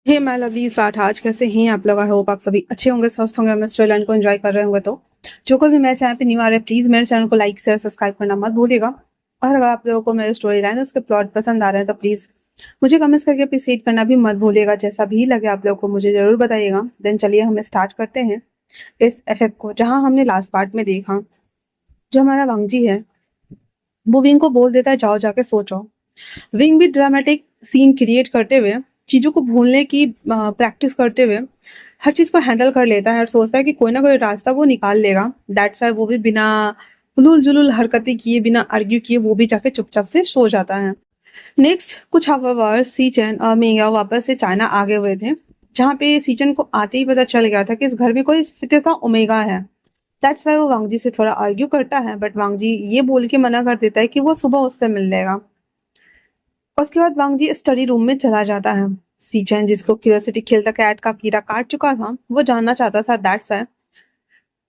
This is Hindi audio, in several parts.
हे माय लवलीज़ आज कैसे हैं आप लोग। आई होप आप सभी अच्छे होंगे, स्वस्थ होंगे, अपने स्टोरी लाइन को एंजॉय कर रहे होंगे। तो जो कोई भी मेरे चैनल पे न्यू आ रहा है, प्लीज़ मेरे चैनल को लाइक शेयर सब्सक्राइब करना मत भूलिएगा। और अगर आप लोगों को मेरी स्टोरी लाइन उसके प्लॉट पसंद आ रहे हैं तो प्लीज़ मुझे कमेंट्स करके अप्रिशिएट करना भी मत भूलिएगा। जैसा भी लगे आप लोगों को मुझे ज़रूर बताइएगा। देन चलिए हम स्टार्ट करते हैं इस एफएफ को, जहाँ हमने लास्ट पार्ट में देखा जो हमारा वांगजी है वो विंग को बोल देता है जाओ जाके सोचो। विंग भी ड्रामेटिक सीन क्रिएट करते हुए, चीज़ों को भूलने की प्रैक्टिस करते हुए हर चीज़ को हैंडल कर लेता है और सोचता है कि कोई ना कोई रास्ता वो निकाल लेगा। दैट्स वाई वो भी बिना हुलूल जुलूल हरकतें किए, बिना आर्ग्यू किए वो भी जाके चुपचाप से सो जाता है। नेक्स्ट कुछ आवर्स सीचन और मिंगयाओ वापस से चाइना आ गए हुए थे, जहाँ पे सीचन को आते ही पता चल गया था कि इस घर में कोई फितरता ओमेगा है। दैट्स वाई वो वांगजी से थोड़ा आर्ग्यू करता है, बट वांगजी ये बोल के मना कर देता है कि वो सुबह उससे मिल लेगा। उसके बाद वांगजी स्टडी रूम में चला जाता है। सीचैन, जिसको क्यूरियोसिटी खेलता कैट का कीड़ा काट चुका था, वो जानना चाहता था। दैट्स वाई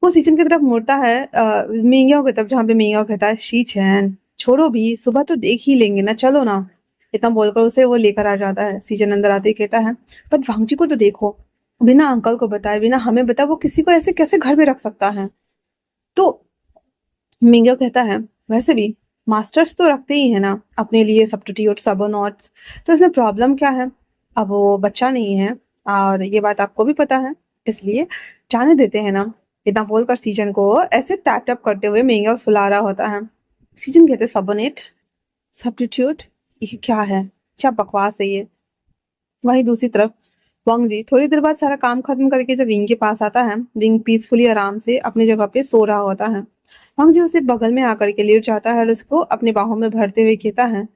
वो सीचन की तरफ मुड़ता है, मिंगियों की तरफ, जहाँ पे मिंगियों कहता है शीचैन छोड़ो भी, सुबह तो देख ही लेंगे ना, चलो ना। इतना बोलकर उसे वो लेकर आ जाता है। सीचन अंदर आते ही कहता है बट वांगजी को तो देखो, बिना अंकल को बताए, बिना हमें बताए वो किसी को ऐसे कैसे घर में रख सकता है। तो मिंगियो कहता है वैसे भी मास्टर्स तो रखते ही है ना अपने लिए सब्स्टिट्यूट सबोनॉट्स, तो इसमें प्रॉब्लम क्या है। अब वो बच्चा नहीं है और ये बात आपको भी पता है, इसलिए जाने देते हैं ना। इतना बोलकर सीजन को ऐसे टैप टैप करते हुए मिंगियो सुला रहा होता है। सीजन कहते सबोनेट सब्स्टिट्यूट, ये क्या है, क्या बकवास है ये। वहीं दूसरी तरफ वांग जी थोड़ी देर बाद सारा काम खत्म करके जब विंग के पास आता है, विंग पीसफुली आराम से अपनी जगह पे सो रहा होता है। वांग जी उसे बगल में आकर के लेट जाता है और उसको अपनी बाहों में भरते हुए कहता है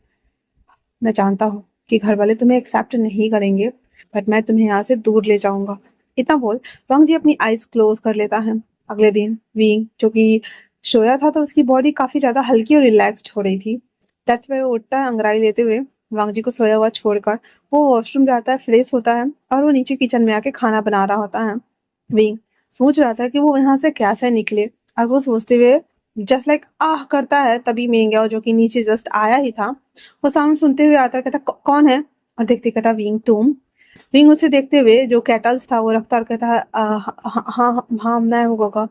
मैं जानता हूँ कि घर वाले तुम्हें एक्सेप्ट नहीं करेंगे, बट मैं तुम्हें यहाँ से दूर ले जाऊंगा। इतना बोल वांग जी अपनी आईज क्लोज कर लेता है। अगले दिन विंग जो कि सोया था तो उसकी बॉडी काफी ज्यादा हल्की और रिलैक्स्ड हो रही थी। दैट्स वाई वो उठता है अंगड़ाई लेते हुए, वांग जी को सोया हुआ छोड़कर। वो वॉशरूम जाता है, फ्रेश होता है और वो नीचे किचन में आके खाना बना रहा होता है। विंग सोच रहा था कि वो यहाँ से कैसे निकले, और वो सोचते हुए जस्ट लाइक आह करता है। तभी मेंग्याओ जो कि नीचे जस्ट आया ही था, वो साउंड सुनते हुए आता है, कहता कौन है, और देखते कहता विंग तुम। विंग उसे देखते हुए जो कैटल्स था वो रखता और कहता है हाँ हाँ हाँ हाँ, मैं हूँ गोगा।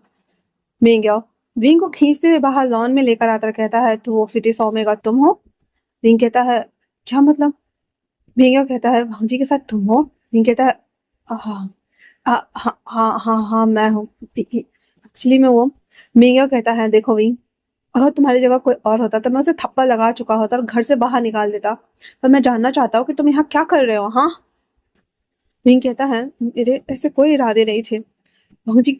मेंग्याओ विंग को खींचते हुए बाहर लॉन में लेकर आता और कहता है तो वो फिटिस ओमेगा तुम हो। विंग कहता है क्या मतलब। मेंग्याओ कहता है भांजी के साथ तुम हो। विंग कहता है हाँ हाँ हाँ हाँ हाँ हाँ, मैं हूँ एक्चुअली मैं वो। मेंग्याओ कहता है देखो विंग, अगर तुम्हारी जगह कोई और होता तो मैं उसे थप्पड़ लगा चुका होता और घर से बाहर निकाल देता। पर मैं जानना चाहता हूँ कि तुम यहाँ क्या कर रहे हो। हाँ, विंग कहता है मेरे ऐसे कोई इरादे नहीं थे भंगजी,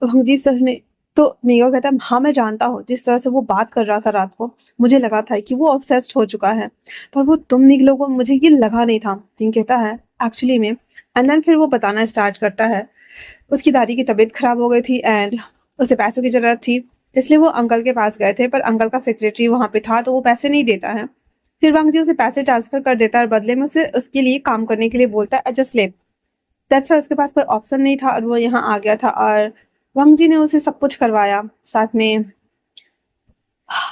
भंगजी सर ने। तो मीगा कहता है हाँ मैं जानता हूँ, जिस तरह से वो बात कर रहा था रात को, मुझे लगा था कि वो ऑब्सेस्ड हो चुका है, पर वो तुम निकलो को मुझे ये लगा नहीं था। विंग कहता है एक्चुअली में, एंड देन फिर वो बताना स्टार्ट करता है उसकी दादी की तबीयत खराब हो गई थी एंड उसे पैसों की जरूरत थी, इसलिए वो अंकल के पास गए थे, पर अंकल का सेक्रेटरी वहां पे था तो वो पैसे नहीं देता है। फिर वांग जी उसे पैसे ट्रांसफर कर देता है और बदले में उसे उसके लिए काम करने के लिए बोलता है जस्ट स्लेप। दैट्स वाई उसके पास कोई ऑप्शन नहीं था और वो यहाँ आ गया था, और वांग जी ने उसे सब कुछ करवाया साथ में,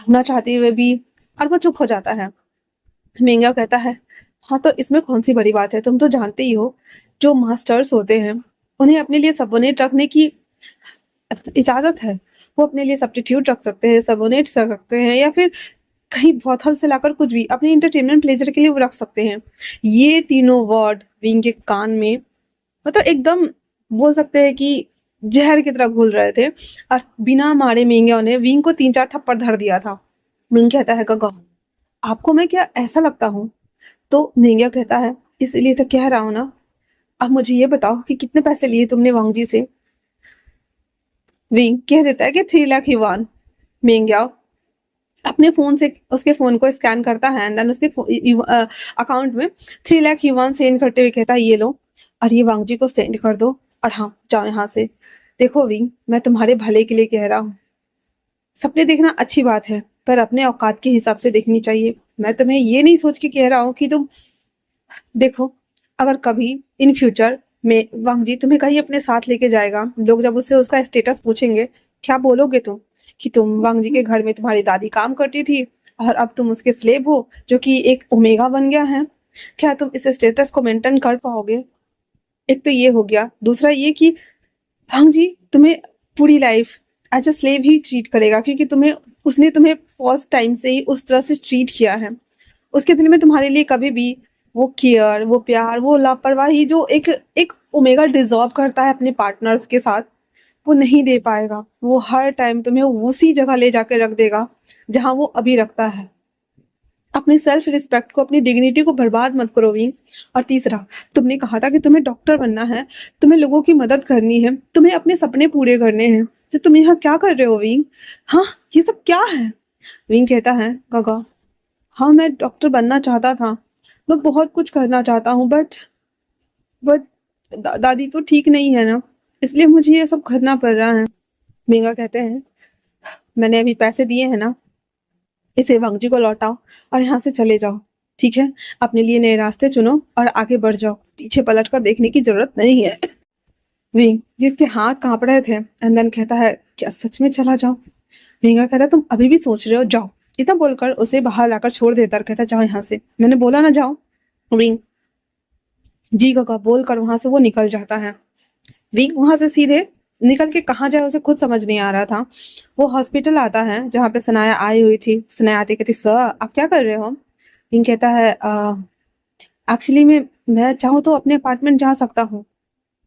ना चाहते हुए भी। और वो चुप हो जाता है। मेंगा कहता है हाँ तो इसमें कौन सी बड़ी बात है, तुम तो जानते ही हो जो मास्टर्स होते हैं उन्हें अपने लिए सबोनेट रखने की इजाजत है। वो अपने लिए सब्स्टिट्यूट रख सकते हैं, सबोनेट्स रख सकते हैं, या फिर कहीं बोतल से लाकर कुछ भी अपने इंटरटेनमेंट प्लेजर के लिए वो रख सकते हैं। ये तीनों वर्ड विंग के कान में मतलब एकदम बोल सकते हैं कि जहर की तरह घुल रहे थे, और बिना मारे मेंग्या ने विंग को 3-4 थप्पड़ धर दिया था। विंग कहता है गगा आपको मैं क्या ऐसा लगता हूँ। तो मेंग्या कहता है इसलिए तो कह रहा हूँ ना, अब मुझे ये बताओ कि कितने पैसे लिए तुमने वांगजी से। विंग कह देता है कि 3 लाख युवान। मेंग्या अपने फोन से उसके फोन को स्कैन करता है एंड देन उसके अकाउंट में 3 लाख युवान सेंड करते हुए कहता है ये लो, और ये वांगजी को सेंड कर दो, और हाँ जाओ यहाँ से। देखो विंग मैं तुम्हारे भले के लिए कह रहा हूँ, सपने देखना अच्छी बात है पर अपने औकात के हिसाब से देखनी चाहिए। मैं तुम्हें ये नहीं सोच के कह रहा हूँ कि तुम देखो, अगर कभी इन फ्यूचर में वांगजी तुम्हें कहीं अपने साथ लेके जाएगा, लोग जब उससे उसका स्टेटस पूछेंगे, क्या बोलोगे तुम कि तुम वांगजी के घर में तुम्हारी दादी काम करती थी और अब तुम उसके स्लेव हो जो कि एक ओमेगा बन गया है। क्या तुम इस स्टेटस को मेंटेन कर पाओगे। एक तो ये हो गया, दूसरा ये कि भांग जी तुम्हें पूरी लाइफ एज अ स्लेव ही ट्रीट करेगा, क्योंकि तुम्हें उसने तुम्हें फर्स्ट टाइम से ही उस तरह से ट्रीट किया है। उसके दिल में तुम्हारे लिए कभी भी वो केयर, वो प्यार, वो लापरवाही जो एक एक ओमेगा डिजर्व करता है अपने पार्टनर्स के साथ, वो नहीं दे पाएगा। वो हर टाइम तुम्हें उसी जगह ले जाके रख देगा जहां वो अभी रखता है। अपनी सेल्फ रिस्पेक्ट को, अपनी डिग्निटी को बर्बाद मत करो विंग। और तीसरा, तुमने कहा था कि तुम्हें डॉक्टर बनना है, तुम्हें लोगों की मदद करनी है, तुम्हें अपने सपने पूरे करने हैं, तो तुम यहाँ क्या कर रहे हो विंग? हाँ, ये सब क्या है? विंग कहता है, गगा हाँ मैं डॉक्टर बनना चाहता था, मैं बहुत कुछ करना चाहता हूँ, बट दादी तो ठीक नहीं है ना, इसलिए मुझे ये सब करना पड़ रहा है। मेगा कहते हैं, मैंने अभी पैसे दिए हैं ना, इसे वांगजी को लौटाओ और यहाँ से चले जाओ, ठीक है? अपने लिए नए रास्ते चुनो और आगे बढ़ जाओ, पीछे पलट कर देखने की जरूरत नहीं है। विंग जिसके हाथ कांप रहे थे अंदन कहता है, क्या सच में चला जाओ? विंगा कहता है, तुम अभी भी सोच रहे हो, जाओ। इतना बोलकर उसे बाहर लाकर छोड़ देता और कहता, जाओ यहाँ से, मैंने बोला ना जाओ। विंग जी काका बोलकर वहां से वो निकल जाता है। विंग वहां से सीधे निकल के कहाँ जाए उसे खुद समझ नहीं आ रहा था। वो हॉस्पिटल आता है जहाँ पे सनाया आई हुई थी। सनाया आती कहती, सर आप क्या कर रहे हो? विंग कहता है, एक्चुअली मैं चाहूँ तो अपने अपार्टमेंट जा सकता हूँ,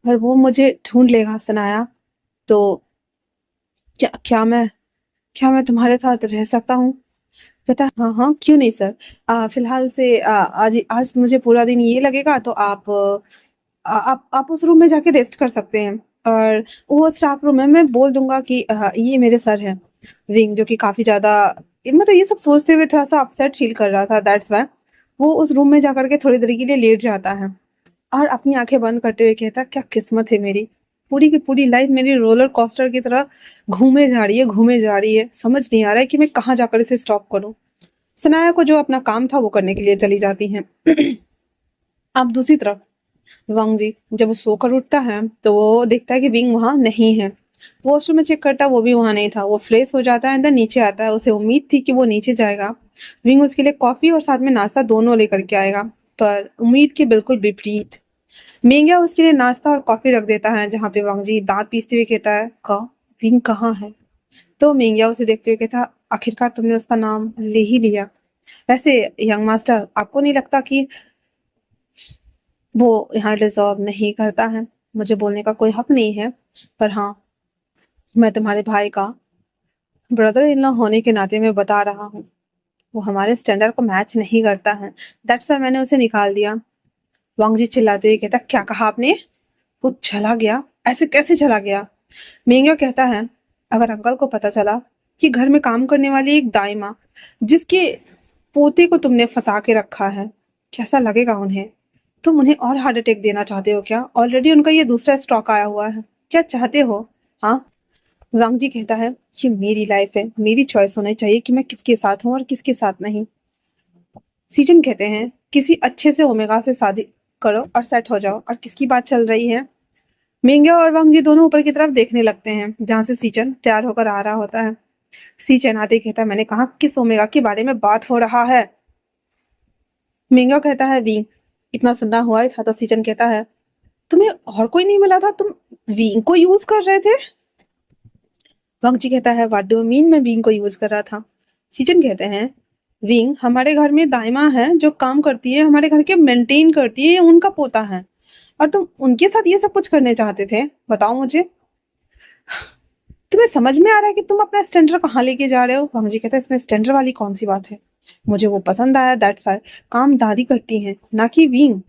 पर वो मुझे ढूंढ लेगा सनाया, तो क्या क्या मैं तुम्हारे साथ रह सकता हूँ? कहता है, हाँ हाँ क्यों नहीं सर, फिलहाल से आज आज मुझे पूरा दिन ये लगेगा, तो आप उस रूम में जाके रेस्ट कर सकते हैं, और वो स्टाफ रूम है, मैं बोल दूंगा कि ये मेरे सर हैं। विंग जो कि काफी ज्यादा मतलब ये सब सोचते हुए थोड़ा सा अपसेट फील कर रहा था, दैट्स वाई वो उस रूम में जाकर के थोड़ी देर के लिए लेट जाता है और अपनी आंखें बंद करते हुए कहता, क्या किस्मत है मेरी, पूरी की पूरी लाइफ मेरी रोलर कोस्टर की तरह घूमे जा रही है, समझ नहीं आ रहा है कि मैं कहाँ जाकर इसे स्टॉप करूं। सनाया को जो अपना काम था वो करने के लिए चली जाती हैं। अब दूसरी तरफ वांग जी जब वो सोकर उठता है तो वो देखता है कि विंग वहां नहीं है। वॉशरूम में चेक करता, वो भी वहां नहीं था। वो फ्रेश हो जाता है, अंदर नीचे आता है। उसे उम्मीद थी कि वो नीचे जाएगा, विंग उसके लिए कॉफी और साथ में नाश्ता दोनों लेकर के आएगा, पर उम्मीद के बिल्कुल विपरीत। मेंगा उसके लिए नाश्ता और कॉफी रख देता है, जहाँ पे वांग जी दांत पीसते हुए कहता है, विंग कहाँ है? तो मेंगा उसे देखते हुए कहता, आखिरकार तुमने उसका नाम ले ही लिया। वैसे यंग मास्टर, आपको नहीं लगता कि वो यहाँ डिजर्व नहीं करता है? मुझे बोलने का कोई हक नहीं है, पर हाँ, मैं तुम्हारे भाई का ब्रदर इन लॉ होने के नाते मैं बता रहा हूँ, वो हमारे स्टैंडर्ड को मैच नहीं करता है, दैट्स वाई मैंने उसे निकाल दिया। वांग जी चिल्लाते हुए कहता, क्या कहा आपने? वो चला गया? ऐसे कैसे चला गया? मेंग्यो कहता है, अगर अंकल को पता चला कि घर में काम करने वाली एक दाई माँ जिसके पोते को तुमने फंसा के रखा है, कैसा लगेगा उन्हें? तुम उन्हें और हार्ट अटैक देना चाहते हो क्या? ऑलरेडी उनका ये दूसरा स्ट्रोक आया हुआ है, क्या चाहते हो? हाँ। वांग जी कहता है, ये मेरी लाइफ है, मेरी चॉइस होनी चाहिए कि मैं किसके साथ हूँ और किसके साथ नहीं। सीजन कहते हैं, किसी अच्छे से ओमेगा से शादी करो और सेट हो जाओ, और किसकी बात चल रही है? मिंगे और वांग जी दोनों ऊपर की तरफ देखने लगते हैं, जहां से सीचन तैयार होकर आ रहा होता है। सीचन आते कहता है, मैंने कहा किस ओमेगा के बारे में बात हो रहा है? मिंगो कहता है, वी इतना सुनना हुआ ही था। तो सीचन कहता है, तुम्हें और कोई नहीं मिला था, तुम वींग को यूज कर रहे थे? वांग जी कहता है, व्हाट डू मीन मैं वींग को यूज कर रहा था? सीचन कहते हैं, विंग हमारे घर में दाइमा है जो काम करती है, हमारे घर के मेंटेन करती है, ये उनका पोता है, और तुम उनके साथ ये सब कुछ करने चाहते थे? बताओ मुझे, तुम्हें समझ में आ रहा है कि तुम अपना स्टैंडर्ड कहाँ लेके जा रहे हो? वांग जी कहता है, इसमें स्टैंडर्ड वाली कौन सी बात है, मुझे वो पसंद आया, दैट्स वाई। काम दादी करती हैं, ना कि विंग।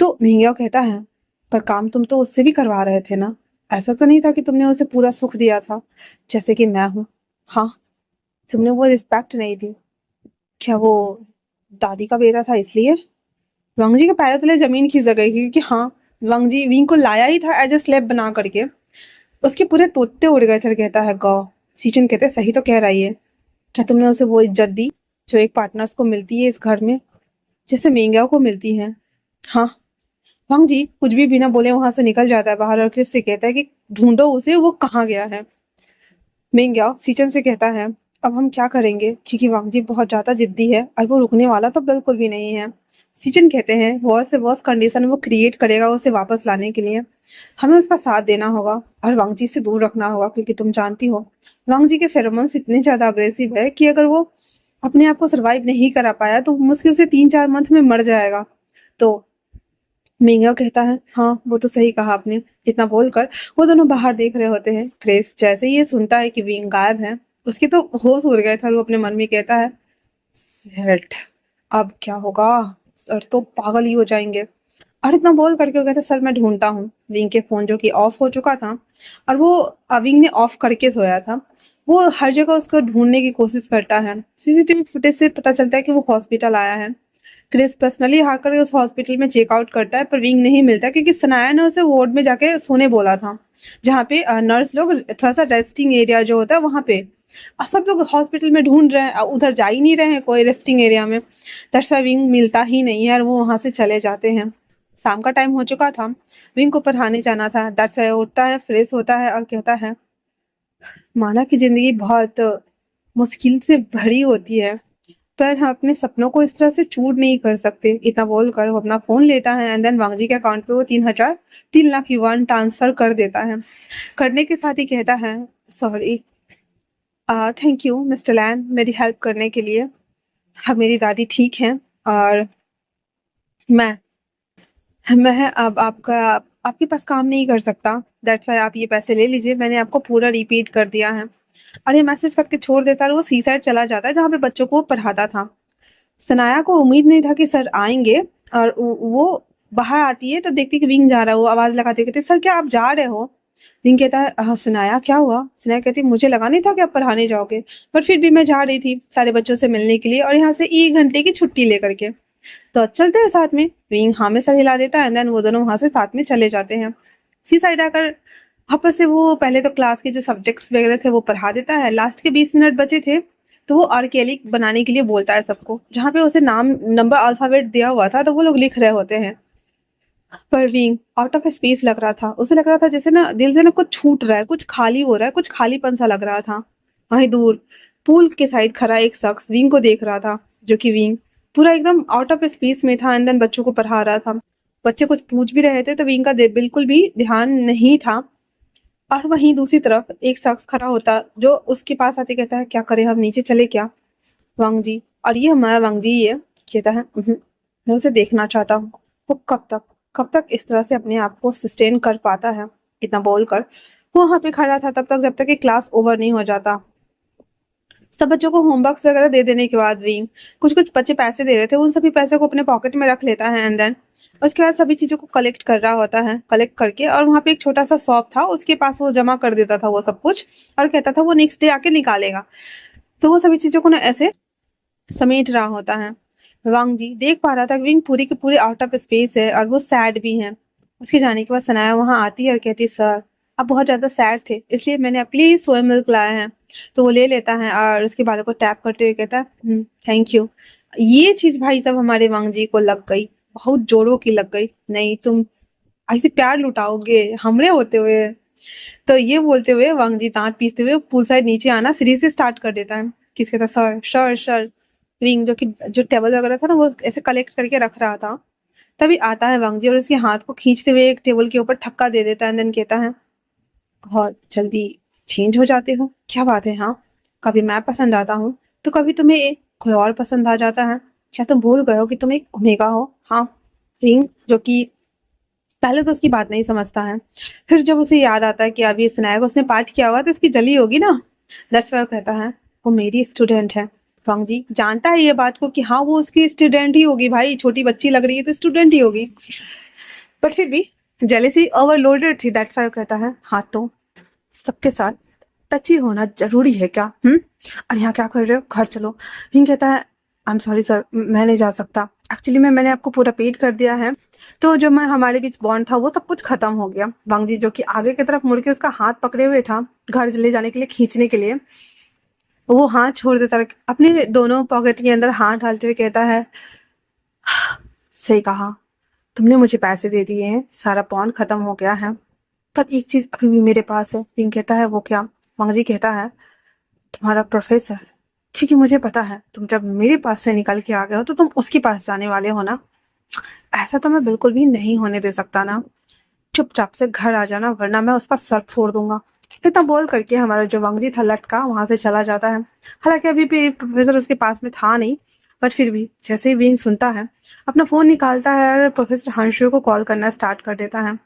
तो विंग कहता है, पर काम तुम तो उससे भी करवा रहे थे ना, ऐसा तो नहीं था कि तुमने उसे पूरा सुख दिया था जैसे कि मैं हूँ? हाँ, तुमने वो रिस्पेक्ट नहीं दी, क्या वो दादी का बेटा था इसलिए? वांग जी के पैरों तले जमीन खिसक गई, क्योंकि हाँ, वांग जी विंग को लाया ही था एज ए स्लेब बना करके। उसके पूरे तोते उड़ गए थे। कहता है, गौ सीचन कहते, सही तो कह रही है, क्या तुमने उसे वो इज्जत दी जो एक पार्टनर्स को मिलती है इस घर में, जैसे मेंगाओ को मिलती है? हाँ। वांग जी कुछ भी बिना बोले वहां से निकल जाता है बाहर, और क्रिस से कहता है कि ढूंढो उसे, वो कहाँ गया है? मेंगाओ सीचन से कहता है, अब हम क्या करेंगे, क्योंकि वांग जी बहुत ज्यादा जिद्दी है और वो रुकने वाला तो बिल्कुल भी नहीं है। सीजन कहते हैं वर्स्ट से वर्स्ट कंडीशन वो क्रिएट करेगा उसे वापस लाने के लिए। हमें उसका साथ देना होगा और वांग जी से दूर रखना होगा, क्योंकि तुम जानती हो वांग जी के फेरोमोन्स इतने ज्यादा अग्रेसिव है कि अगर वो अपने आप को सरवाइव नहीं करा पाया तो मुश्किल से 3-4 मंथ में मर जाएगा। तो मिंगा कहता है हाँ वो तो सही कहा आपने। इतना बोलकर वो दोनों बाहर देख रहे होते हैं। क्रेस जैसे ही ये सुनता है कि विंग गायब है, उसके तो होश उड़ गए थे और वो अपने मन में कहता है सेट, अब क्या होगा, सर तो पागल ही हो जाएंगे। और इतना बोल करके वो कहता है सर मैं ढूंढता हूँ। विंग के फोन जो कि ऑफ हो चुका था और वो विंग ने ऑफ करके सोया था, वो हर जगह उसको ढूंढने की कोशिश करता है। सीसीटीवी फुटेज से पता चलता है कि वो हॉस्पिटल आया है। क्रिस पर्सनली आकर उस हॉस्पिटल में चेकआउट करता है पर विंग नहीं मिलता, क्योंकि सनाया ने उसे वार्ड में जाके सोने बोला था, जहाँ पे नर्स लोग थोड़ा सा रेस्टिंग एरिया जो होता है वहां पे। सब लोग हॉस्पिटल में ढूंढ रहे हैं, उधर जा ही नहीं रहे हैं कोई रेस्टिंग एरिया में। दरअसल विंग मिलता ही नहीं है और वो वहां से चले जाते हैं। शाम का टाइम हो चुका था, विंग को पढ़ाने जाना था। दरअसल उठता है, फ्रेश होता है और कहता है माना कि जिंदगी बहुत मुश्किल से भरी होती है पर हम अपने सपनों को इस तरह से चूर नहीं कर सकते। इतना बोलकर वो अपना फोन लेता है एंड देन वांगजी के अकाउंट पे वो 3 लाख युआन ट्रांसफर कर देता है। करने के साथ ही कहता है सॉरी, थैंक यू मिस्टर लैन मेरी हेल्प करने के लिए। हाँ मेरी दादी ठीक है और मैं मैं अब आपके पास काम नहीं कर सकता। दैट्स व्हाई आप ये पैसे ले लीजिए, मैंने आपको पूरा रिपीट कर दिया है। और ये मैसेज करके छोड़ देता है और वो सी साइड चला जाता है जहाँ पे बच्चों को वो पढ़ाता था। सनाया को उम्मीद नहीं था कि सर आएंगे और वो बाहर आती है तो देखती कि विंग जा रहा है। वो आवाज लगाते कहते सर क्या आप जा रहे हो? विंग कहता है हाँ सनाया क्या हुआ? सनाया कहती मुझे लगा नहीं था कि आप पढ़ाने जाओगे, पर फिर भी मैं जा रही थी सारे बच्चों से मिलने के लिए और यहाँ से 1 घंटे की छुट्टी लेकर के। तो चलते हैं साथ में। विंग हाँ में सर हिला देता है एंड देन वो दोनों वहां से साथ में चले जाते हैं। सी साइड आकर वापस से वो पहले तो क्लास के जो सब्जेक्ट्स वगैरह थे वो पढ़ा देता है। लास्ट के 20 मिनट बचे थे तो वो आर्केलिक बनाने के लिए बोलता है सबको, जहाँ पे उसे नाम नंबर अल्फाबेट दिया हुआ था तो वो लोग लिख रहे होते हैं। पर विंग आउट ऑफ स्पेस लग रहा था, उसे लग रहा था जैसे ना दिल से ना कुछ छूट रहा है, कुछ खाली हो रहा है, कुछ खालीपन सा लग रहा था। वहीं दूर पूल के साइड खड़ा एक शख्स विंग को देख रहा था, जो कि विंग पूरा एकदम आउट ऑफ स्पेस में था एंड देन बच्चों को पढ़ा रहा था। बच्चे कुछ पूछ भी रहे थे तो विंग का बिल्कुल भी ध्यान नहीं था। और वहीं दूसरी तरफ एक शख्स खड़ा होता जो उसके पास आते कहता है क्या करें हम नीचे चले क्या? वांग जी, और ये हमारा वांग जी ही है। कहता है मैं उसे देखना चाहता हूँ, वो कब तक इस तरह से अपने आप को सस्टेन कर पाता है। इतना बोलकर वो वहां पे खड़ा था तब तक जब तक कि क्लास ओवर नहीं हो जाता। सब बच्चों को होमवर्क वगैरह दे देने के बाद भी कुछ कुछ बच्चे पैसे दे रहे थे, उन सभी पैसे को अपने पॉकेट में रख लेता है एंड देन उसके बाद सभी चीजों को कलेक्ट कर रहा होता है। कलेक्ट करके और वहाँ पे एक छोटा सा शॉप था उसके पास वो जमा कर देता था वो सब कुछ, और कहता था वो नेक्स्ट डे आके निकालेगा। तो वो सभी चीजों को ना ऐसे समेट रहा होता है। वांग जी देख पा रहा था कि विंग पूरी की पूरी आउट ऑफ स्पेस है और वो सैड भी है। उसके जाने के बाद सनाया वहां आती है और कहती है सर आप बहुत ज्यादा सैड थे इसलिए मैंने आपके लिए सोया मिल्क लाया है। तो वो ले लेता है और उसके बालों को टैप करते हुए कहता है थैंक यू। ये चीज भाई साहब हमारे वांग जी को लग गई, बहुत जोरों की लग गई। नहीं तुम ऐसे प्यार लुटाओगे हमरे होते हुए? तो ये बोलते हुए वांग जी दांत पीसते हुए पूल साइड नीचे आना सीढ़ी से स्टार्ट कर देता है। किस कहता सर सर सर। विंग जो कि जो टेबल वगैरह था ना वो ऐसे कलेक्ट करके रख रहा था, तभी आता है वांग जी और उसके हाथ को खींचते हुए एक टेबल के ऊपर ठक्का दे देता है एंड देन कहता है बहुत जल्दी चेंज हो जाते हो, क्या बात है? हाँ कभी मैं पसंद आता हूँ तो कभी तुम्हें कोई और पसंद आ जाता है। क्या तुम भूल गए हो कि तुम एक ओमेगा हो? हाँ। विंग जो कि पहले तो उसकी बात नहीं समझता है, फिर जब उसे याद आता है कि अभी इस नायक उसने पार्ट किया होगा तो इसकी जली होगी ना। दैट्स व्हाई वो कहता है वो मेरी स्टूडेंट है। वांग जी जानता है ये बात को कि हाँ वो उसकी स्टूडेंट ही होगी, भाई छोटी बच्ची लग रही है तो स्टूडेंट ही होगी, बट फिर भी जेलेसी ओवरलोडेड थी। दैट्स व्हाई वो कहता है हाँ तो सबके साथ टची होना जरूरी है क्या? और यहाँ क्या कर रहे हो, घर चलो। विंग कहता है आई एम सॉरी सर मैं नहीं जा सकता, एक्चुअली मैंने आपको पूरा पेड कर दिया है तो जो मैं हमारे बीच बॉन्ड था वो सब कुछ खत्म हो गया। वांग जी जो कि आगे की तरफ मुड़ के उसका हाथ पकड़े हुए था घर ले जाने के लिए खींचने के लिए, वो हाथ छोड़ देता अपने दोनों पॉकेट के अंदर हाथ डालते हुए कहता है सही कहा तुमने मुझे पैसे दे दिए हैं, सारा बॉन्ड खत्म हो गया है, पर एक चीज अभी भी मेरे पास है। विंग कहता है वो क्या? वांग जी कहता है तुम्हारा प्रोफेसर, क्योंकि मुझे पता है तुम जब मेरे पास से निकल के आ गए हो तो तुम उसके पास जाने वाले हो ना। ऐसा तो मैं बिल्कुल भी नहीं होने दे सकता ना, चुपचाप से घर आ जाना वरना मैं उसका सर फोड़ दूंगा। इतना बोल करके हमारा जो वांगजी था लटका वहां से चला जाता है। हालांकि अभी भी प्रोफेसर उसके पास में था नहीं, बट फिर भी जैसे ही विंग सुनता है अपना फोन निकालता है और प्रोफेसर हंसू को कॉल करना स्टार्ट कर देता है।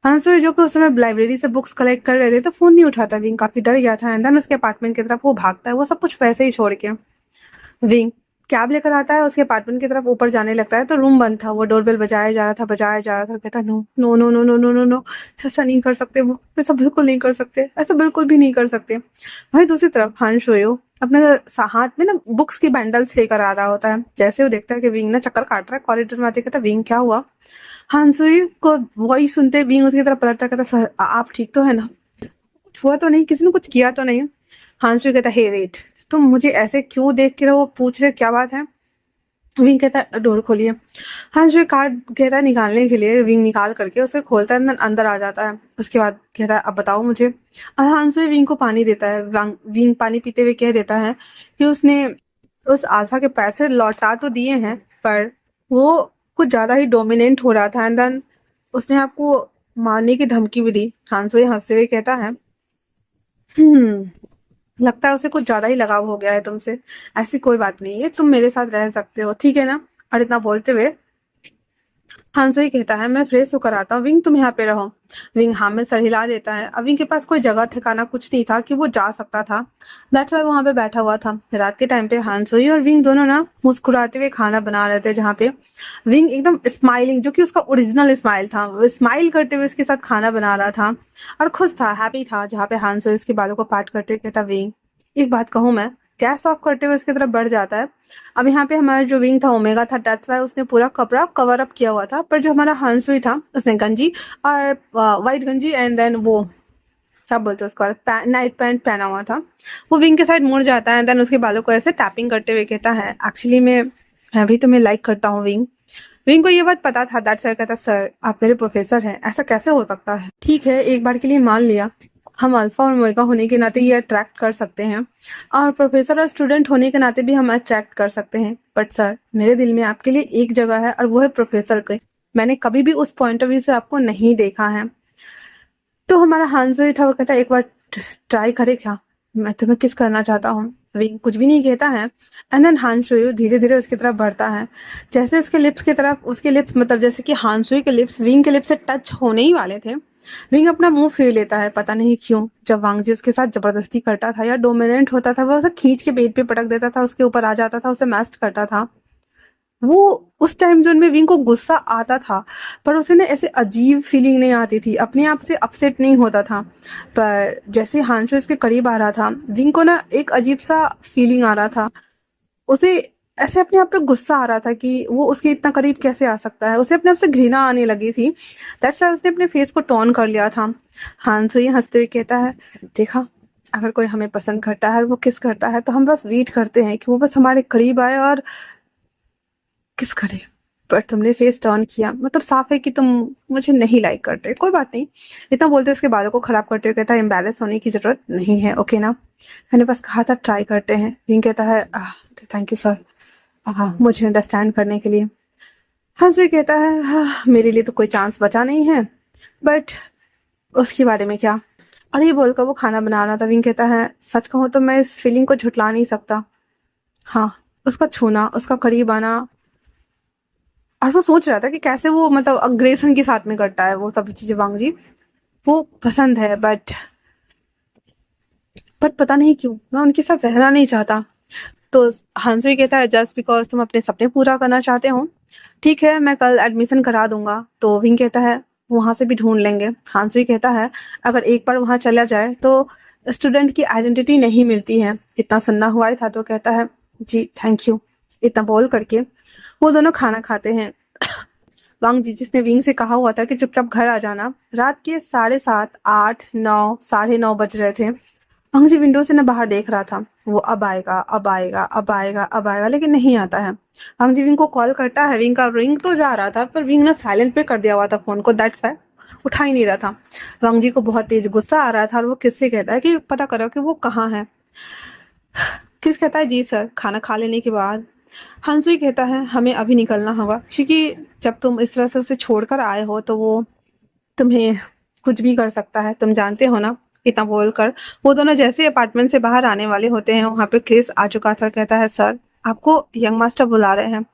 हंसू जो कि उस समय लाइब्रेरी से बुक्स कलेक्ट कर रहे थे तो फोन नहीं उठाता। विंग काफी डर गया था एंड देन उसके अपार्टमेंट की तरफ वो भागता है, वो सब कुछ वैसे ही छोड़ के। विंग कैब लेकर आता है उसके अपार्टमेंट की तरफ, ऊपर जाने लगता है तो रूम बंद था। वो डोरबेल बजाया जा रहा था, बजाया जा रहा था। कहता no no no no no no no no, ऐसा नहीं कर सकते, वो ऐसा बिल्कुल नहीं कर सकते, ऐसा बिल्कुल भी नहीं कर सकते। वहीं दूसरी तरफ हान शोयो अपने हाथ में ना बुक्स की बंडल्स लेकर आ रहा होता है। जैसे वो देखता है कि विंग ना चक्कर काट रहा है कॉरिडोर में आते, कहता विंग क्या हुआ। हानसुई को वॉइस सुनते विंग उसकी तरफ पलटता, कहता सर आप ठीक तो है ना, कुछ हुआ तो नहीं, किसी ने कुछ किया तो नहीं। हानसुई कहता हे वेट, तुम मुझे ऐसे क्यों देख के रहो, पूछ रहे क्या बात है। विंग कहता है डोर खोलिए। हानसुई कार्ड कहता है निकालने के लिए, विंग निकाल करके उसे खोलता है, अंदर आ जाता है। उसके बाद कहता है अब बताओ मुझे। हानसुई विंग को पानी देता है। विंग पानी पीते हुए कह देता है कि उसने उस अल्फा के पैसे लौटा तो दिए हैं पर वो कुछ ज्यादा ही डोमिनेंट हो रहा था एंड देन उसने आपको मारने की धमकी भी दी। हानसुई हंसते हुए कहता है लगता है उसे कुछ ज्यादा ही लगाव हो गया है तुमसे। ऐसी कोई बात नहीं है, तुम मेरे साथ रह सकते हो, ठीक है ना। और इतना बोलते हुए हांसो ही कहता है मैं फ्रेश होकर आता हूँ, विंग तुम यहाँ पे रहो। विंग हाँ में सर हिला देता है। अब विंग के पास कोई जगह ठिकाना कुछ नहीं था कि वो जा सकता था, दैट्स वाई वहां पे बैठा हुआ था। रात के टाइम पे हांसोई और विंग दोनों ना मुस्कुराते हुए खाना बना रहे थे, जहाँ पे विंग एकदम स्माइलिंग, जो कि उसका ओरिजिनल स्माइल था, वो स्माइल करते हुए उसके साथ खाना बना रहा था और खुश था, हैप्पी था। जहाँ पे हांसोई उसके बालों को पाट करते हुए कहता विंग एक बात कहूँ मैं, गैस ऑफ करते हुए उसकी तरफ बढ़ जाता है। अब यहाँ पे हमारा जो विंग था ओमेगा था, दैट्स वाई उसने पूरा कपड़ा कवर अप किया हुआ था, पर जो हमारा हांसुई था उसने गंजी और वाइट गंजी एंड देन वो क्या बोलते हैं उसका नाइट पैंट पहना हुआ था। वो विंग के साइड मुड़ जाता है एंड देन उसके बालों को ऐसे टैपिंग करते हुए कहता है एक्चुअली मैं भी तुम्हें लाइक करता हूँ विंग। विंग को ये बात पता था, दैट्स वाई कहता सर आप मेरे प्रोफेसर हैं, ऐसा कैसे हो सकता है। ठीक है एक बार के लिए मान लिया, हम अल्फा और ओमेगा होने के नाते ये अट्रैक्ट कर सकते हैं और प्रोफेसर और स्टूडेंट होने के नाते भी हम अट्रैक्ट कर सकते हैं, बट सर मेरे दिल में आपके लिए एक जगह है और वो है प्रोफेसर के। मैंने कभी भी उस पॉइंट ऑफ व्यू से आपको नहीं देखा है। तो हमारा हांसो ही था, वो कहता एक बार ट्राई करे क्या, मैं तुम्हें किस करना चाहता हूँ। विंग कुछ भी नहीं कहता है एंड देन हानशोयू धीरे धीरे उसकी तरफ बढ़ता है। जैसे उसके लिप्स की तरफ, उसके लिप्स मतलब जैसे कि हानशोई के लिप्स विंग के लिप्स से टच होने ही वाले थे, विंग अपना मुंह फेर लेता है। पता नहीं क्यों जब वांगजी उसके साथ जबरदस्ती करता था या डोमिनेंट होता था, वो उसे खींच के पेट पे पटक देता था, उसके ऊपर आ जाता था, उसे मैस्ट करता था। वो उस टाइम जोन में विंग को गुस्सा आता था पर उसे ना ऐसे अजीब फीलिंग नहीं आती थी, अपने आप से अपसेट नहीं होता था। पर जैसे हांशो इसके करीब आ रहा था विंग को ना एक अजीब सा फीलिंग आ रहा था, उसे ऐसे अपने आप पे गुस्सा आ रहा था कि वो उसके इतना करीब कैसे आ सकता है, उसे अपने आप से घृणा आने लगी थी। दैट्स व्हाई उसने अपने फेस को टॉन कर लिया था। हांसो ये हंसते हुए कहता है देखा, अगर कोई हमें पसंद करता है और वो किस करता है तो हम बस वेट करते हैं कि वो बस हमारे करीब आए और किस करे, पर तुमने फेस टर्न किया, मतलब साफ है कि तुम मुझे नहीं लाइक करते। कोई बात नहीं, इतना बोलते उसके बालों को खराब करते हुए कहता है एम्बेरस होने की जरूरत नहीं है, ओके ना, मैंने बस कहा था ट्राई करते हैं। विंग कहता है थैंक यू सर मुझे अंडरस्टैंड करने के लिए। हंसुई कहता है मेरे लिए तो कोई चांस बचा नहीं है, बट उसके बारे में क्या। और ये बोलकर वो खाना बना रहा था। विंग कहता है सच कहूँ तो मैं इस फीलिंग को झुटला नहीं सकता, हाँ उसका छूना, उसका करीब आना, और वो सोच रहा था कि कैसे वो मतलब अग्रेसन के साथ में करता है वो सभी चीजें वांगजी, वो पसंद है बट पता नहीं क्यों मैं उनके साथ रहना नहीं चाहता। तो हांसुई कहता है जस्ट बिकॉज तुम अपने सपने पूरा करना चाहते हो, ठीक है मैं कल एडमिशन करा दूंगा। तो विंग कहता है वहां से भी ढूंढ लेंगे। हांसुई कहता है अगर एक बार वहां चला जाए तो स्टूडेंट की आइडेंटिटी नहीं मिलती है, इतना सुनना हुआ ही था। तो कहता है जी थैंक यू। इतना बोल करके वो दोनों खाना खाते हैं। वांग जी जिसने विंग से कहा हुआ था कि चुपचाप घर आ जाना, रात के 7:30, 8, 9, 9:30 बज रहे थे। वांग जी विंडो से न बाहर देख रहा था, वो अब आएगा अब आएगा अब आएगा अब आएगा, लेकिन नहीं आता है। वांग जी विंग को कॉल करता है, विंग का रिंग तो जा रहा था पर विंग ने साइलेंट पे कर दिया हुआ था फोन को, दैट्स वाई उठा ही नहीं रहा था। वांग जी को बहुत तेज गुस्सा आ रहा था और वो किससे कहता है कि पता करो कि वो कहाँ है। किस कहता है जी सर, खाना खा लेने के बाद हंसुई कहता है हमें अभी निकलना होगा, क्योंकि जब तुम इस तरह से उसे छोड़कर आए हो तो वो तुम्हें कुछ भी कर सकता है, तुम जानते हो ना। इतना बोलकर वो दोनों जैसे अपार्टमेंट से बाहर आने वाले होते हैं, वहां पे क्रिस आ चुका था। कहता है सर, आपको यंग मास्टर बुला रहे हैं,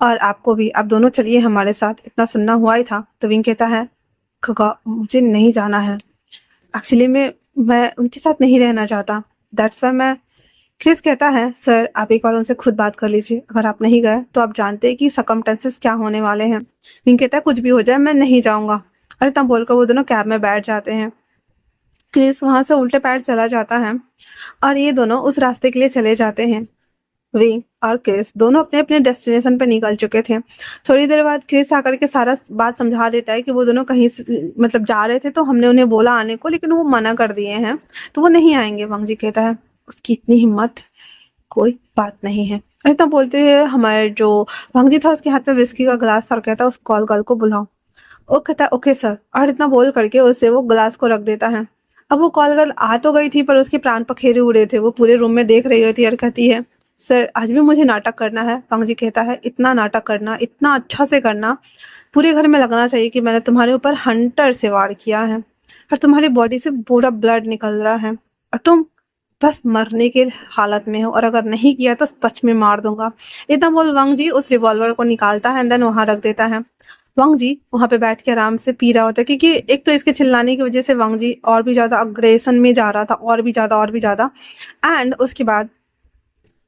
और आपको भी, आप दोनों चलिए हमारे साथ, इतना सुनना हुआ ही था। तो विंग कहता है खगा मुझे नहीं जाना है, एक्चुअली मैं उनके साथ नहीं रहना चाहता, दैट्स वाई मैं। क्रिस कहता है सर आप एक बार उनसे खुद बात कर लीजिए, अगर आप नहीं गए तो आप जानते हैं कि सर्कमस्टेंसेस क्या होने वाले हैं। विंग कहता है कुछ भी हो जाए मैं नहीं जाऊंगा। अरे तब बोलकर वो दोनों कैब में बैठ जाते हैं। क्रिस वहां से उल्टे पैर चला जाता है और ये दोनों उस रास्ते के लिए चले जाते हैं। विंग और क्रिस दोनों अपने अपने डेस्टिनेशन पे निकल चुके थे। थोड़ी देर बाद क्रिस आकर के सारा बात समझा देता है कि वो दोनों कहीं मतलब जा रहे थे, तो हमने उन्हें बोला आने को, लेकिन वो मना कर दिए हैं, तो वो नहीं आएंगे। वांग जी कहता है उसकी इतनी हिम्मत, कोई बात नहीं है। इतना बोलते हुए हमारे जो वांग जी था उसके हाथ में विस्की का गिलास था और कहता है उस कॉल गर्ल को बुलाओ। वो कहता है ओके सर, और इतना बोल करके उसे वो गिलास को रख देता है। अब वो कॉल गर्ल आ तो गई थी, पर उसके प्राण पखेरु उड़े थे, वो पूरे रूम में देख रही होती है और कहती है सर आज भी मुझे नाटक करना है। वांग जी कहता है इतना नाटक करना, इतना अच्छा से करना, पूरे घर में लगना चाहिए कि मैंने तुम्हारे ऊपर हंटर से वार किया है और तुम्हारी बॉडी से पूरा ब्लड निकल रहा है और तुम बस मरने के हालत में हो, और अगर नहीं किया तो सच में मार दूंगा। इतना बोल वांग जी उस रिवॉल्वर को निकालता है एंड देन वहां रख देता है। वांग जी वहां पे बैठ के आराम से पी रहा होता है, क्योंकि एक तो इसके चिल्लाने की वजह से वांग जी और भी ज्यादा अग्रेशन में जा रहा था, और भी ज्यादा। एंड उसके बाद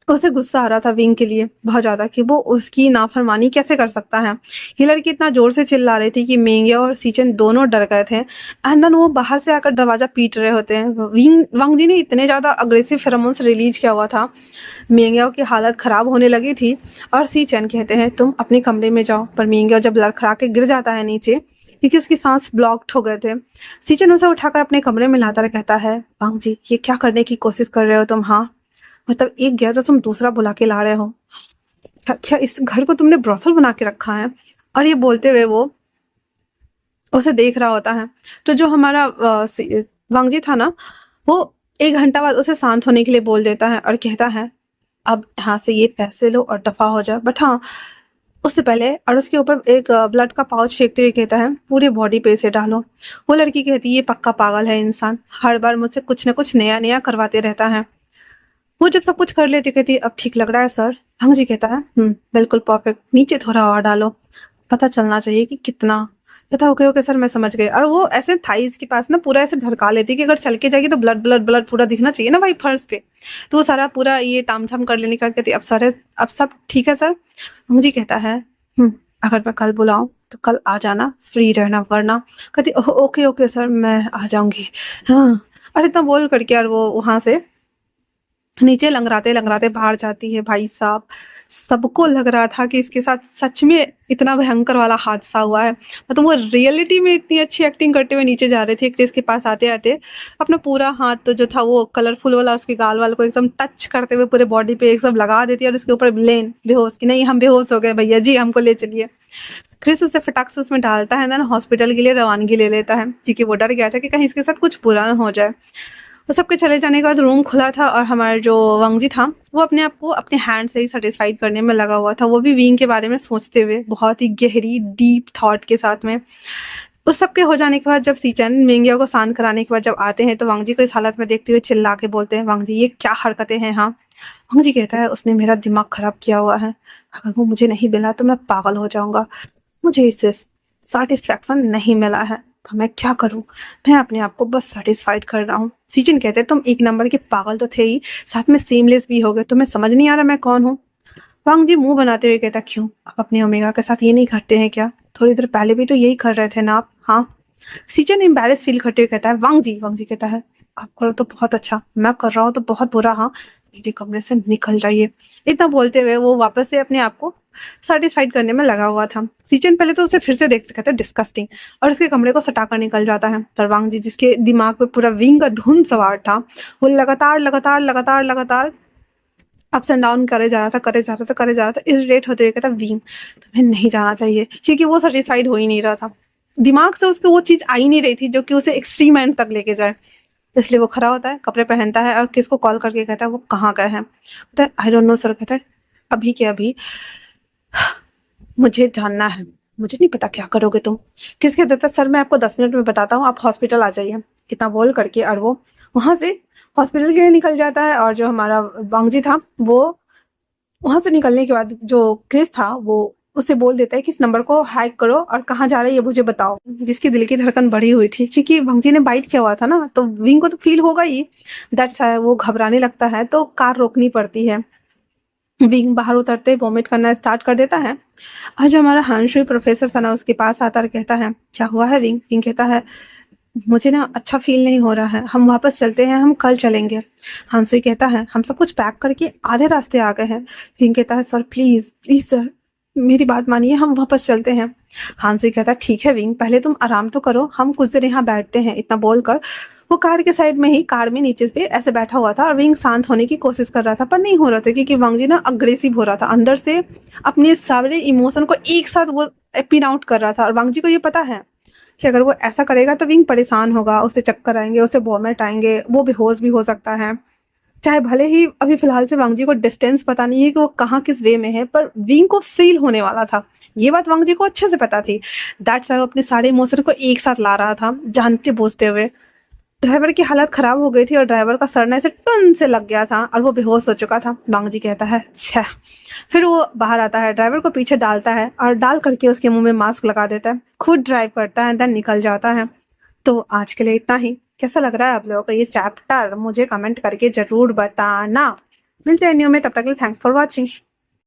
उसे गुस्सा आ रहा था विंग के लिए बहुत ज्यादा, कि वो उसकी नाफरमानी कैसे कर सकता है। ये लड़की इतना जोर से चिल्ला रही थी कि मेंगिया और सीचन दोनों डर गए थे। एंड देन वो बाहर से आकर दरवाजा पीट रहे होते हैं। वांग जी ने इतने ज्यादा अग्रेसिव फेरोमोन्स रिलीज किया हुआ था, मेंगिया की हालत खराब होने लगी थी। और सीचन कहते हैं तुम अपने कमरे में जाओ, पर मेंगिया जब लड़खड़ा के गिर जाता है नीचे, क्योंकि उसकी सांस ब्लॉक्ड हो गए थे। सीचन उसे उठाकर अपने कमरे में लाता कहता है वांग जी ये क्या करने की कोशिश कर रहे हो तुम? हाँ मतलब एक गया तो तुम दूसरा बुला के ला रहे हो, क्या इस घर को तुमने ब्रोथल बना के रखा है? और ये बोलते हुए वो उसे देख रहा होता है। तो जो हमारा वांग जी था ना, वो 1 घंटा बाद उसे शांत होने के लिए बोल देता है और कहता है अब यहाँ से ये पैसे लो और दफा हो जाए। बट हाँ उससे पहले, और उसके ऊपर एक ब्लड का पाउच फेंकते हुए कहता है पूरी बॉडी पे इसे डालो। वो लड़की कहती है ये पक्का पागल है इंसान, हर बार मुझसे कुछ ना कुछ नया नया करवाते रहता है। वो जब सब कुछ कर लेती कहती अब ठीक लग रहा है सर। हंग जी कहता है बिल्कुल परफेक्ट, नीचे थोड़ा और डालो, पता चलना चाहिए कि कितना। कहता ओके ओके सर मैं समझ गई। और वो ऐसे थाइज के पास ना पूरा ऐसे ढरका लेती कि अगर चल के जाएगी तो ब्लड ब्लड ब्लड पूरा दिखना चाहिए ना भाई फर्श पे। तो वो सारा पूरा ये तामझाम कर लेने के बाद कहती अब सर अब सब ठीक है सर। हंग जी कहता है अगर मैं कल बुलाऊं तो कल आ जाना, फ्री रहना, वरना। कहती ओके ओके सर मैं आ जाऊंगी। हाँ और इतना बोल करके और वो वहां से नीचे लंगड़ाते लंगड़ाते बाहर जाती है। भाई साहब सबको लग रहा था कि इसके साथ सच में इतना भयंकर वाला हादसा हुआ है। मतलब वो रियलिटी में इतनी अच्छी एक्टिंग करते हुए नीचे जा रहे थे। क्रिस के पास आते आते अपना पूरा हाथ तो जो था वो कलरफुल वाला उसके गाल वाल को एकदम टच करते हुए पूरे बॉडी पे एकदम लगा देती है और उसके ऊपर लेन बेहोश की नहीं हम बेहोश हो गए भैया जी हमको ले चलिए। क्रिस उसे फटाक से उसमें डालता है ना, हॉस्पिटल के लिए रवानगी ले लेता है, क्योंकि वो डर गया था कि कहीं इसके साथ कुछ बुरा हो जाए। वो सबके चले जाने के बाद रूम खुला था और हमारा जो वांग जी था वो अपने आप को अपने हैंड से ही सेटिस्फाइड करने में लगा हुआ था, वो भी विंग के बारे में सोचते हुए बहुत ही गहरी डीप थॉट के साथ में। उस सब के हो जाने के बाद जब सीचन मेंगिया को शांत कराने के बाद जब आते हैं तो वांग जी को इस हालत में देखते हुए चिल्ला के बोलते हैं वांग जी ये क्या हरकतें हैं? हाँ वांग जी कहता है उसने मेरा दिमाग खराब किया हुआ है, अगर वो मुझे नहीं मिला तो मैं पागल हो जाऊंगा, मुझे इससे सेटिस्फैक्शन नहीं मिला है तो मैं क्या करूं, मैं अपने आप को बस सेटिस्फाइड कर रहा हूँ। सीजन कहते हैं तुम एक नंबर के पागल तो थे ही, साथ में सीमलेस भी हो गए, तुम्हें समझ नहीं आ रहा मैं कौन हूँ? वांग जी मुंह बनाते हुए कहता क्यों आप अपने ओमेगा के साथ ये नहीं करते हैं क्या? थोड़ी देर पहले भी तो यही कर रहे थे ना आप। हाँ सीजन एम्बेरस फील करते हुए कहता है वांग जी कहता है आप करो तो बहुत अच्छा, मैं कर रहा हूँ तो बहुत बुरा, हाँ मेरे कमरे से निकल जाइए। इतना बोलते हुए वो वापस से अपने आप को सेटिस्फाइड करने में लगा हुआ था। सीचन पहले तो उसे फिर से देखते कहते डिस्कस्टिंग और उसके कमरे को सटाकर निकल जाता है। पर वांग जी जिसके दिमाग पे पूरा विंग का धुन सवार था, वो लगातार लगातार लगातार लगातार अप्स एंड डाउन करे जा रहा था इरिटेट होते हुए कहता विंग तुम्हें नहीं जाना चाहिए, क्योंकि वो सेटिस्फाइड हो ही नहीं रहा था, दिमाग से उसको वो चीज आ ही नहीं रही थी जो कि उसे एक्सट्रीम एंड तक लेके जाए। इसलिए वो खड़ा होता है, कपड़े पहनता है और किसको कॉल करके कहता है वो कहाँ गए हैं। कहता है आई डोंट नो सर। कहता है अभी के अभी मुझे जानना है। मुझे नहीं पता क्या करोगे तुम। किसके देता सर, मैं आपको 10 मिनट में बताता हूँ, आप हॉस्पिटल आ जाइए। इतना बोल करके और वो वहां से हॉस्पिटल के लिए निकल जाता है। और जो हमारा वांगजी था वो वहां से निकलने के बाद जो क्रिस था वो उससे बोल देता है कि इस नंबर को हैक करो और कहाँ जा रहा है ये मुझे बताओ। जिसकी दिल की धड़कन बढ़ी हुई थी क्योंकि वांगजी ने बाइट किया हुआ था ना, तो विंग को तो फील होगा ही। दैट्स वो घबराने लगता है तो कार रोकनी पड़ती है। विंग बाहर उतरते वॉमिट करना स्टार्ट कर देता है। आज हमारा हांशुई प्रोफेसर था ना, उसके पास आता और कहता है क्या हुआ है विंग। विंग कहता है मुझे ना अच्छा फील नहीं हो रहा है, हम वापस चलते हैं, हम कल चलेंगे। हांसुई कहता है हम सब कुछ पैक करके आधे रास्ते आ गए हैं। विंग कहता है सर प्लीज प्लीज सर मेरी बात मानिए, हम वापस चलते हैं। हांसुई कहता है ठीक है विंग, पहले तुम आराम तो करो, हम कुछ देर यहाँ बैठते हैं। इतना बोलकर वो कार के साइड में ही कार में नीचे पे ऐसे बैठा हुआ था और विंग शांत होने की कोशिश कर रहा था पर नहीं हो रहा था क्योंकि वांगजी ना अग्रेसिव हो रहा था अंदर से, अपने सारे इमोशन को एक साथ वो पिन आउट कर रहा था। और वांगजी को ये पता है कि अगर वो ऐसा करेगा तो विंग परेशान होगा, उसे चक्कर आएंगे, उसे वॉमिट आएंगे, वो बेहोश भी हो सकता है। चाहे भले ही अभी फिलहाल से वांगजी को डिस्टेंस पता नहीं है कि वो कहाँ किस वे में है, पर विंग को फील होने वाला था। ये बात वांगजी को अच्छे से पता थी। दैट्स व्हाई वो अपने सारे इमोशन को एक साथ ला रहा था जानते बूझते हुए। ड्राइवर की हालत खराब हो गई थी और ड्राइवर का सर ना ऐसे टन से लग गया था और वो बेहोश हो चुका था। वांगजी कहता है छह। फिर वो बाहर आता है, ड्राइवर को पीछे डालता है और डाल करके उसके मुंह में मास्क लगा देता है, खुद ड्राइव करता है, देन निकल जाता है। तो आज के लिए इतना ही। कैसा लग रहा है आप लोगों को ये चैप्टर, मुझे कमेंट करके जरूर बताना। मिलते हैं न्यू में, तब तक के लिए थैंक्स फॉर वॉचिंग।